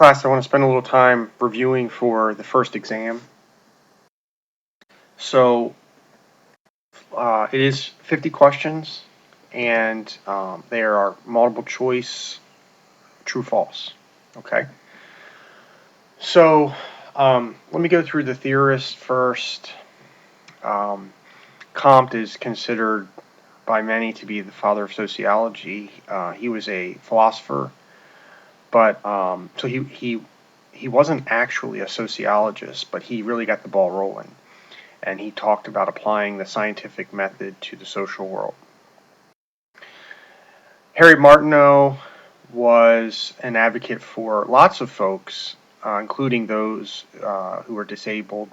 Class, I want to spend a little time reviewing for the first exam. So it is 50 questions, and there are multiple choice, true, false. Okay. So let me go through the theorists first. Um, Comte is considered by many to be the father of sociology. He was a philosopher, but so he wasn't actually a sociologist, but he really got the ball rolling. And he talked about applying the scientific method to the social world. Harry Martineau was an advocate for lots of folks, including those who were disabled,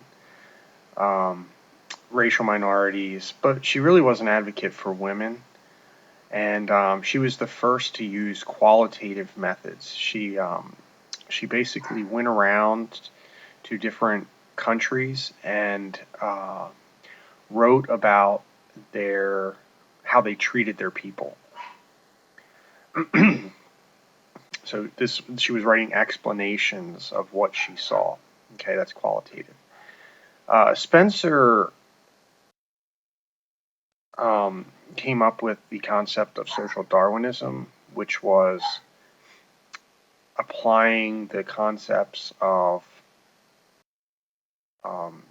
um, racial minorities, but she really was an advocate for women. And she was the first to use qualitative methods. She basically went around to different countries and wrote about their how they treated their people. So this she was writing explanations of what she saw. Okay, that's qualitative. Spencer um, came up with the concept of social Darwinism, which was applying the concepts of um,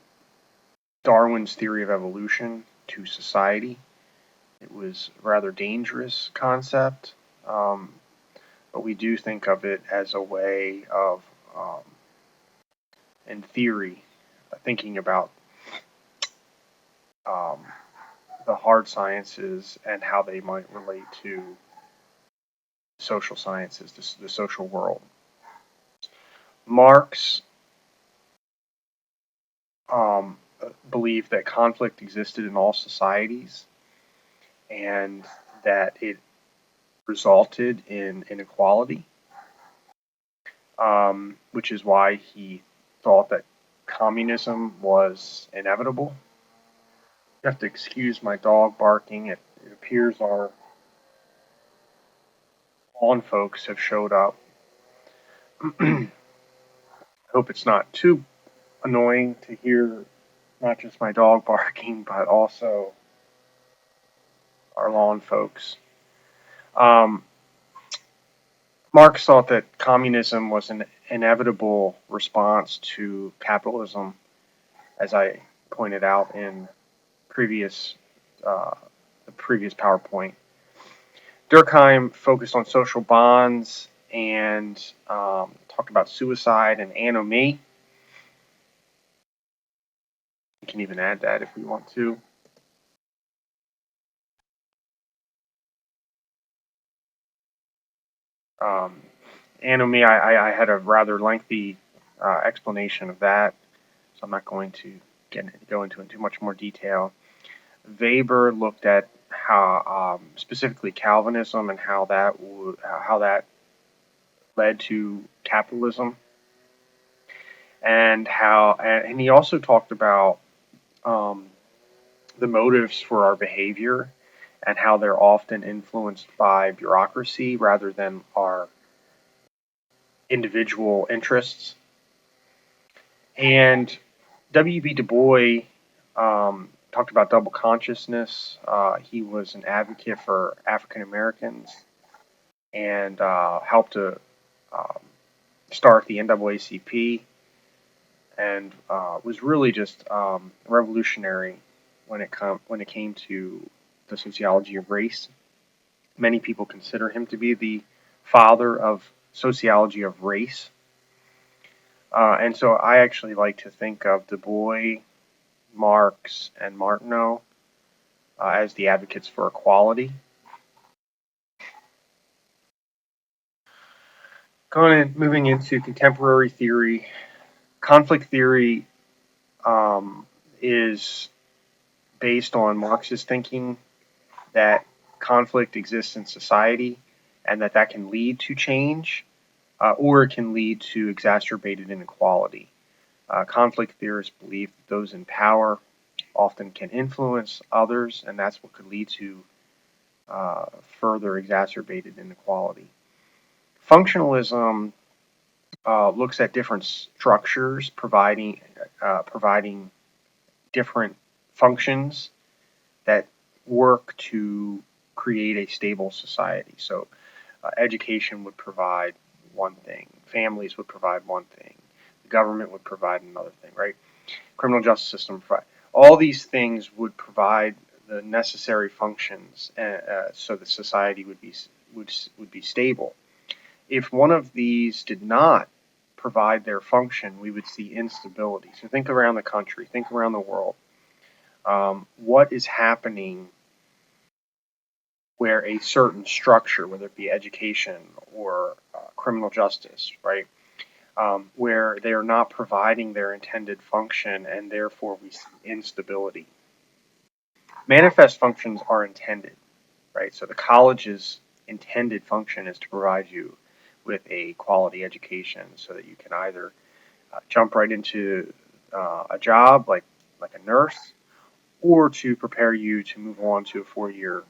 Darwin's theory of evolution to society. It was a rather dangerous concept, um, but we do think of it as a way of, um, in theory, thinking about um, the hard sciences and how they might relate to social sciences, the social world. Marx um, believed that conflict existed in all societies and that it resulted in inequality, which is why he thought that communism was inevitable. You have to excuse my dog barking. It appears our lawn folks have showed up. I hope it's not too annoying to hear not just my dog barking, but also our lawn folks. Um, Marx thought that communism was an inevitable response to capitalism, as I pointed out in previous uh, the previous PowerPoint. Durkheim focused on social bonds and talked about suicide and anomie. We can even add that if we want to. Um, Anomie, I had a rather lengthy explanation of that, so I'm not going to go into too much more detail. Weber looked at how, specifically Calvinism, and how that led to capitalism, and he also talked about um, the motives for our behavior and how they're often influenced by bureaucracy rather than our individual interests. And W.B. Du Bois talked about double consciousness. He was an advocate for African Americans and helped to um, start the NAACP, and was really just revolutionary when it came to the sociology of race. Many people consider him to be the father of sociology of race. And so I actually like to think of Du Bois, Marx, and Martineau as the advocates for equality. Moving into contemporary theory, conflict theory is based on Marxist thinking that conflict exists in society and that can lead to change or it can lead to exacerbated inequality. Conflict theorists believe that those in power often can influence others, and that's what could lead to further exacerbated inequality. Functionalism looks at different structures providing different functions that work to create a stable society. So education would provide one thing, families would provide one thing, the government would provide another thing, right? Criminal justice system provide. All these things would provide the necessary functions so the society would be stable. If one of these did not provide their function, we would see instability. So think around the country, think around the world. What is happening where a certain structure, whether it be education or criminal justice, right, where they are not providing their intended function, and therefore we see instability. Manifest functions are intended, right? So the college's intended function is to provide you with a quality education so that you can either jump right into a job like a nurse, or to prepare you to move on to a 4-year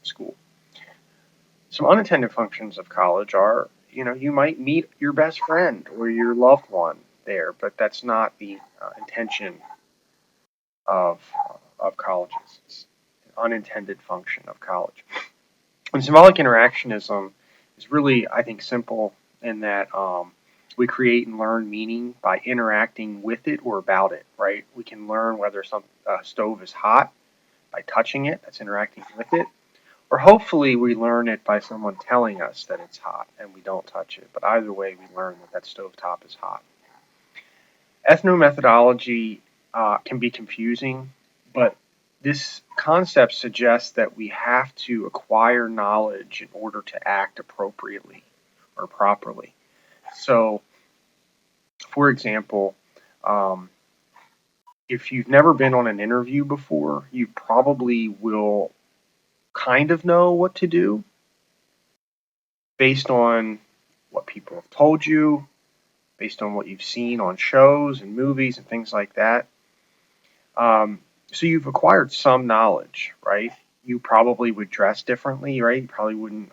school. Some unintended functions of college are, you might meet your best friend or your loved one there, but that's not the intention of of colleges. It's an unintended function of college. And symbolic interactionism is really, I think, simple in that we create and learn meaning by interacting with it or about it, right? We can learn whether some stove is hot by touching it, that's interacting with it, or hopefully we learn it by someone telling us that it's hot and we don't touch it. But either way, we learn that stovetop is hot. Ethnomethodology can be confusing, but this concept suggests that we have to acquire knowledge in order to act appropriately or properly. So, for example, um, if you've never been on an interview before, you probably will kind of know what to do based on what people have told you, based on what you've seen on shows and movies and things like that. So you've acquired some knowledge, right? You probably would dress differently, right? You probably wouldn't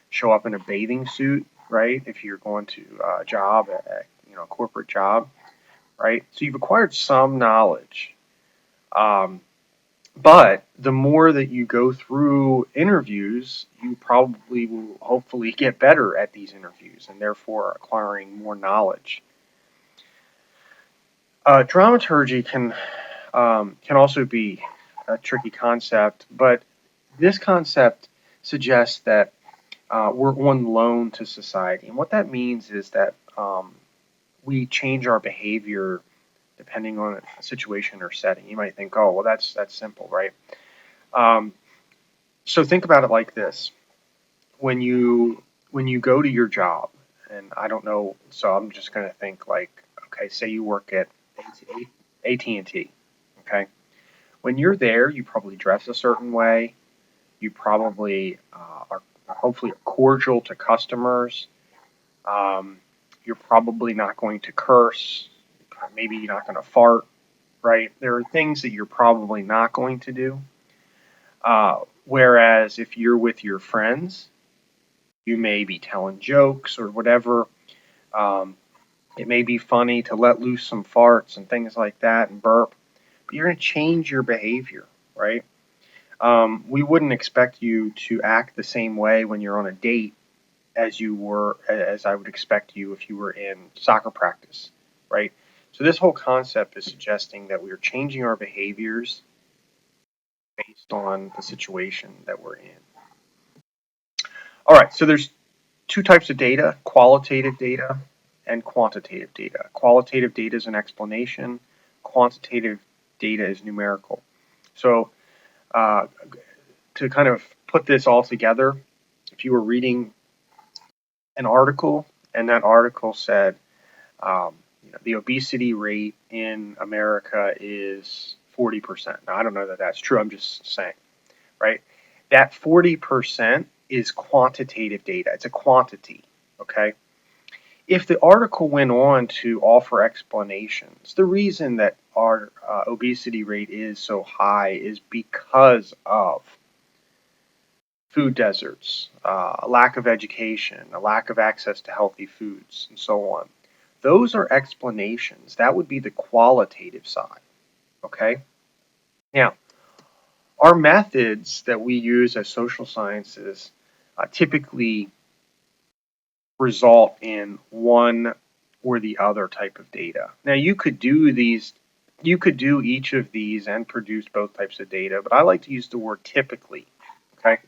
show up in a bathing suit, right? If you're going to a job, a corporate job, right? So you've acquired some knowledge. Um, but the more that you go through interviews, you probably will hopefully get better at these interviews and therefore acquiring more knowledge. Dramaturgy can also be a tricky concept, but this concept suggests that we're on loan to society. And what that means is that we change our behavior depending on a situation or setting. You might think, oh, well, that's simple, right? Um, so think about it like this: when you go to your job, and I don't know, so I'm just going to think like, okay, say you work at AT&T, okay? When you're there, you probably dress a certain way. You probably are hopefully cordial to customers. Um, you're probably not going to curse. Maybe you're not going to fart, right? There are things that you're probably not going to do. Whereas if you're with your friends, you may be telling jokes or whatever. Um, it may be funny to let loose some farts and things like that and burp, but you're going to change your behavior, right? We wouldn't expect you to act the same way when you're on a date as I would expect you if you were in soccer practice, right? So this whole concept is suggesting that we are changing our behaviors based on the situation that we're in. All right, so there's two types of data: qualitative data and quantitative data. Qualitative data is an explanation, quantitative data is numerical. So uh, to kind of put this all together, if you were reading an article and that article said the obesity rate in America is 40%. Now, I don't know that that's true. I'm just saying, right? That 40% is quantitative data. It's a quantity, okay? If the article went on to offer explanations, the reason that our obesity rate is so high is because of food deserts, a lack of education, a lack of access to healthy foods, and so on. Those are explanations. That would be the qualitative side. Okay? Now, our methods that we use as social sciences typically result in one or the other type of data. Now, you could do each of these and produce both types of data, but I like to use the word typically. Okay?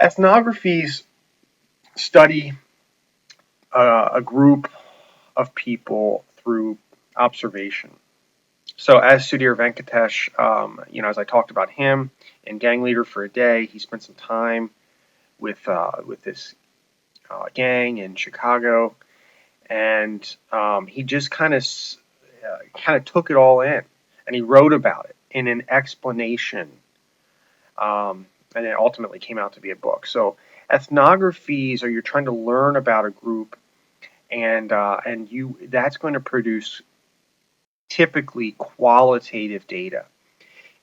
Ethnographies study a group of people through observation. So, as Sudhir Venkatesh, as I talked about him in Gang Leader for a Day, he spent some time with this gang in Chicago, and he just kind of took it all in, and he wrote about it in an explanation, and it ultimately came out to be a book. So, ethnographies are you're trying to learn about a group, and you that's going to produce typically qualitative data.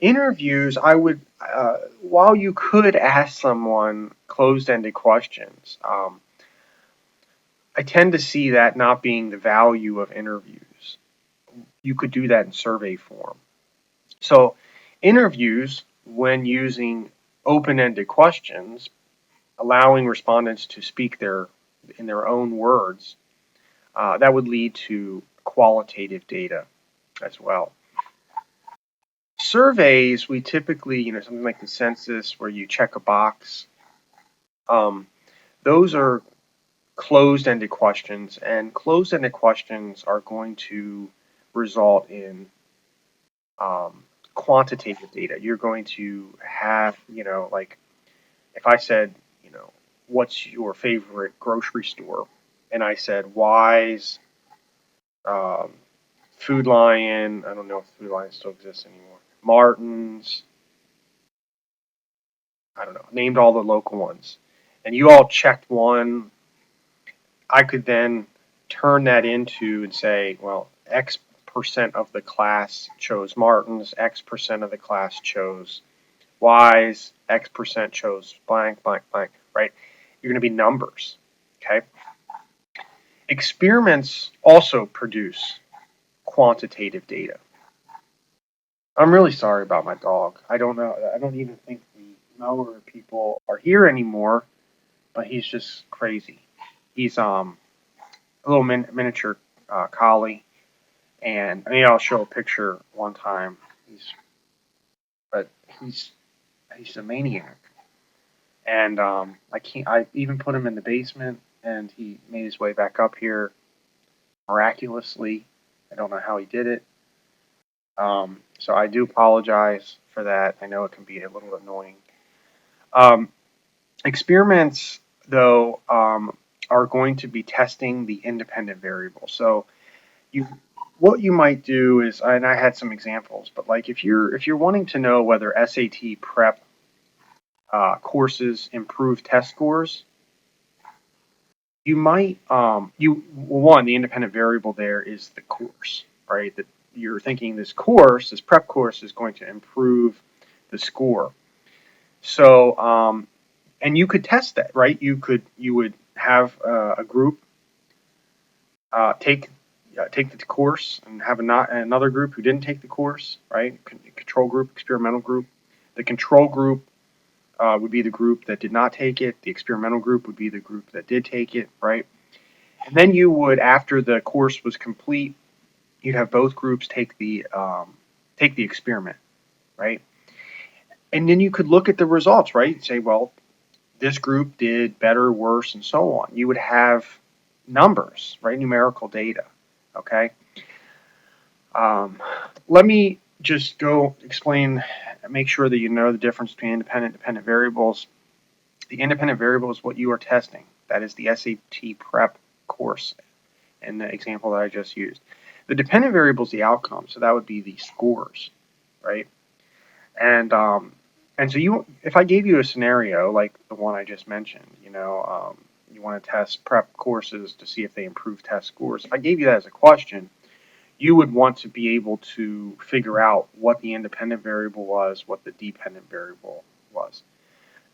Interviews, I would, while you could ask someone closed-ended questions, I tend to see that not being the value of interviews. You could do that in survey form. So, interviews, when using open-ended questions, allowing respondents to speak in their own words, that would lead to qualitative data as well. Surveys, we typically, something like the census where you check a box, um, those are closed-ended questions, and closed-ended questions are going to result in quantitative data. You're going to have, like if I said, what's your favorite grocery store? And I said Wise, um, Food Lion. I don't know if Food Lion still exists anymore. Martin's. I don't know. Named all the local ones, and you all checked one. I could then turn that into and say, well, X percent of the class chose Martin's, X percent of the class chose Wise, X percent chose blank, blank, blank, right? You're going to be numbers, okay? Experiments also produce quantitative data. I'm really sorry about my dog. I don't know. I don't even think the Melbourne people are here anymore, but he's just crazy. He's a little miniature collie, and I mean I'll show a picture one time. But he's a maniac, and I can't. I even put him in the basement, and he made his way back up here miraculously. I don't know how he did it. So I do apologize for that. I know it can be a little annoying. Um, Experiments, though, are going to be testing the independent variable. So you, what you might do is, and I had some examples, but like if you're wanting to know whether SAT prep courses improve test scores, you might well, one, the independent variable there is the course, right? That you're thinking this prep course is going to improve the score. So and you could test that, right? You would have a group take the course and have another group who didn't take the course, right? Control group, experimental group. The control group would be the group that did not take it. The experimental group would be the group that did take it, right? And then you would, after the course was complete, you'd have both groups take the experiment, right? And then you could look at the results, right? Say, well, this group did better, worse, and so on. You would have numbers, right? Numerical data, okay? Um, Let me just go explain, make sure that you know the difference between independent and dependent variables. The independent variable is what you are testing. That is the SAT prep course in the example that I just used. The dependent variable is the outcome, so that would be the scores, right? And so if I gave you a scenario like the one I just mentioned, you want to test prep courses to see if they improve test scores. If I gave you that as a question, you would want to be able to figure out what the independent variable was, what the dependent variable was.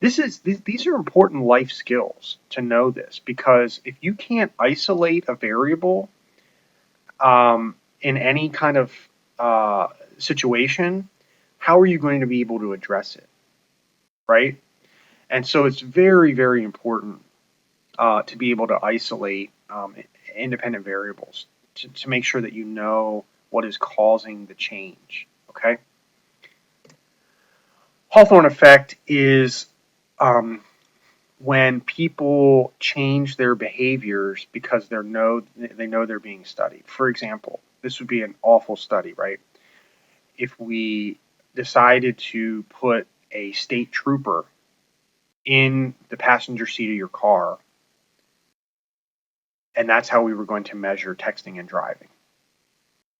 these are important life skills to know this, because if you can't isolate a variable in any kind of situation, how are you going to be able to address it, right? And so it's very, very important to be able to isolate independent variables to make sure that you know what is causing the change. Okay. Hawthorne effect is when people change their behaviors because they know they're being studied. For example, this would be an awful study, right? If we decided to put a state trooper in the passenger seat of your car, and that's how we were going to measure texting and driving,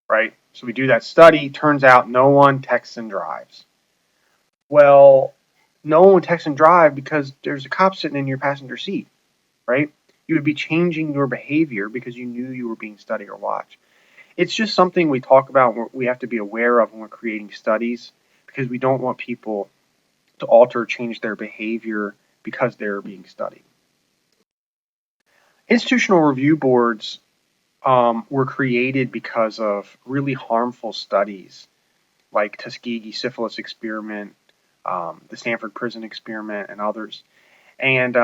right? So we do that study. Turns out no one texts and drives. Well, no one would text and drive because there's a cop sitting in your passenger seat, right? You would be changing your behavior because you knew you were being studied or watched. It's just something we talk about, we have to be aware of when we're creating studies, because we don't want people to alter or change their behavior because they're being studied. Institutional review boards were created because of really harmful studies like Tuskegee syphilis experiment, the Stanford prison experiment, and others. And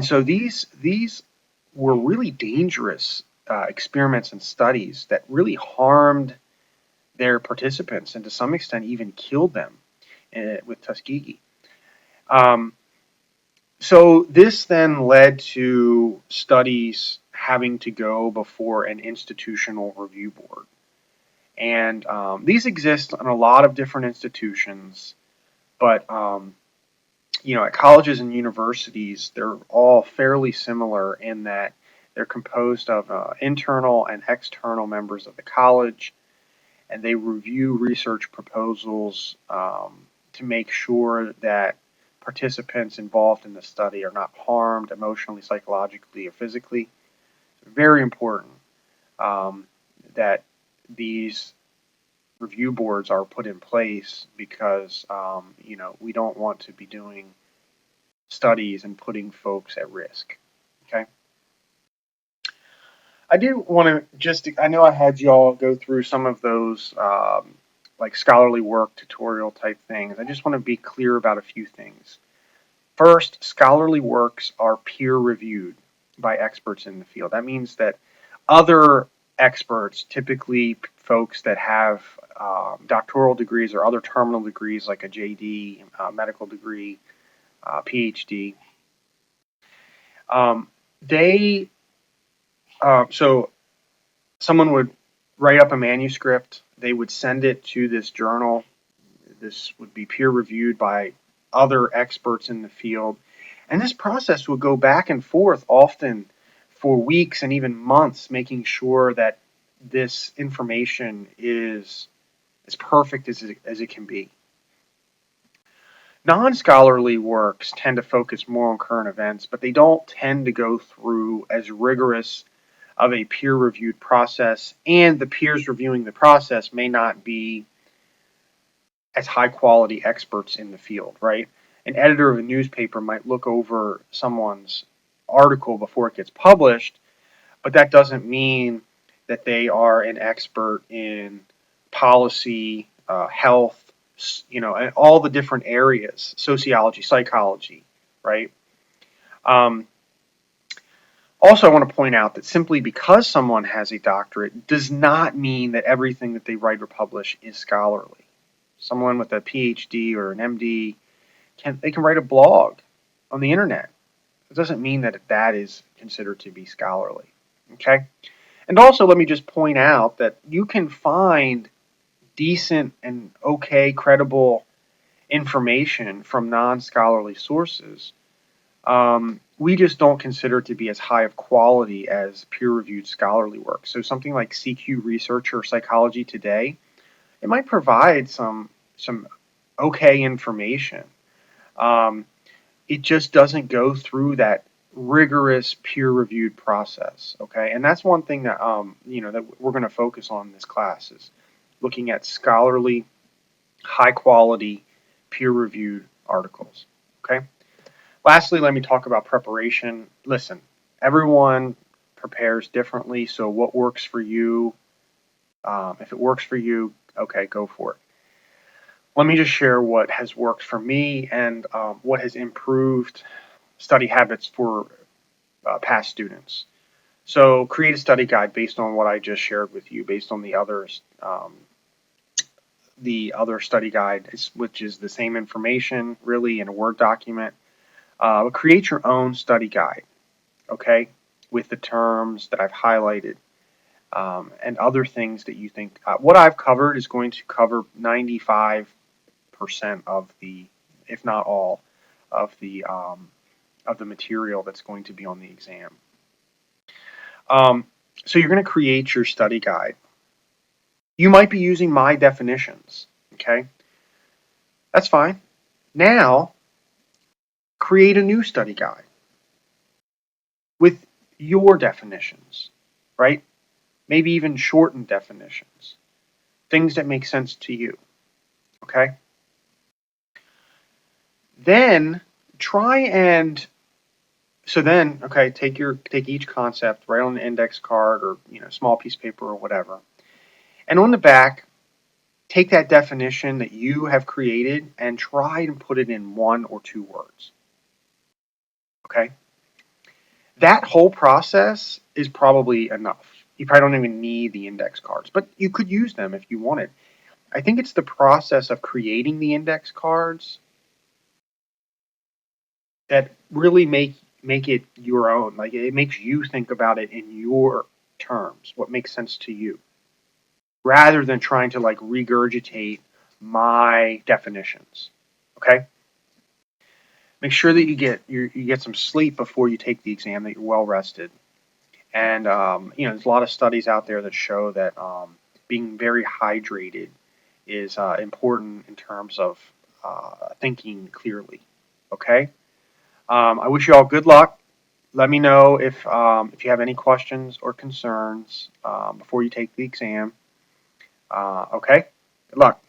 so these were really dangerous experiments and studies that really harmed their participants and to some extent even killed them with Tuskegee. So this then led to studies having to go before an institutional review board. And these exist in a lot of different institutions, but at colleges and universities, they're all fairly similar in that they're composed of internal and external members of the college, and they review research proposals to make sure that participants involved in the study are not harmed emotionally, psychologically, or physically. It's very important that these review boards are put in place because we don't want to be doing studies and putting folks at risk. Okay. I do want to I know I had you all go through some of those like scholarly work tutorial type things. I just want to be clear about a few things. First, scholarly works are peer reviewed by experts in the field. That means that other experts, typically folks that have doctoral degrees or other terminal degrees like a JD, medical degree, PhD, they so someone would write up a manuscript, they would send it to this journal. This would be peer reviewed by other experts in the field. And this process would go back and forth often for weeks and even months, making sure that this information is as perfect as it can be. Non-scholarly works tend to focus more on current events, but they don't tend to go through as rigorous of a peer-reviewed process, and the peers reviewing the process may not be as high-quality experts in the field, right? An editor of a newspaper might look over someone's article before it gets published, but that doesn't mean that they are an expert in policy, health, and all the different areas, sociology, psychology, right? Also, I want to point out that simply because someone has a doctorate does not mean that everything that they write or publish is scholarly. Someone with a PhD or an MD can write a blog on the internet. It doesn't mean that that is considered to be scholarly. Okay? And also, let me just point out that you can find decent and okay, credible information from non-scholarly sources. We just don't consider it to be as high of quality as peer-reviewed scholarly work. So something like CQ Research or Psychology Today, it might provide some okay information. It just doesn't go through that rigorous peer-reviewed process. Okay, and that's one thing that that we're going to focus on in this class is looking at scholarly, high-quality, peer-reviewed articles. Okay. Lastly, let me talk about preparation. Listen, everyone prepares differently, so what works for you, if it works for you, okay, go for it. Let me just share what has worked for me and what has improved study habits for past students. So, create a study guide based on what I just shared with you, based on the other study guide, which is the same information really in a Word document. Create your own study guide, okay, with the terms that I've highlighted and other things that you think. What I've covered is going to cover 95% of the, if not all, of the material that's going to be on the exam. Um, so you're going to create your study guide. You might be using my definitions, okay? That's fine. Now, create a new study guide with your definitions, right? Maybe even shortened definitions, things that make sense to you, okay? Then try and okay, take each concept, write on an index card or small piece of paper or whatever, and on the back, take that definition that you have created and try and put it in 1 or 2 words. Okay, that whole process is probably enough. You probably don't even need the index cards, but you could use them if you wanted. I think it's the process of creating the index cards that really make it your own. Like it makes you think about it in your terms, what makes sense to you, rather than trying to like regurgitate my definitions. Okay? Make sure that you get some sleep before you take the exam, that you're well rested. And there's a lot of studies out there that show that being very hydrated is important in terms of thinking clearly. Okay? I wish you all good luck. Let me know if you have any questions or concerns before you take the exam. Okay? Good luck.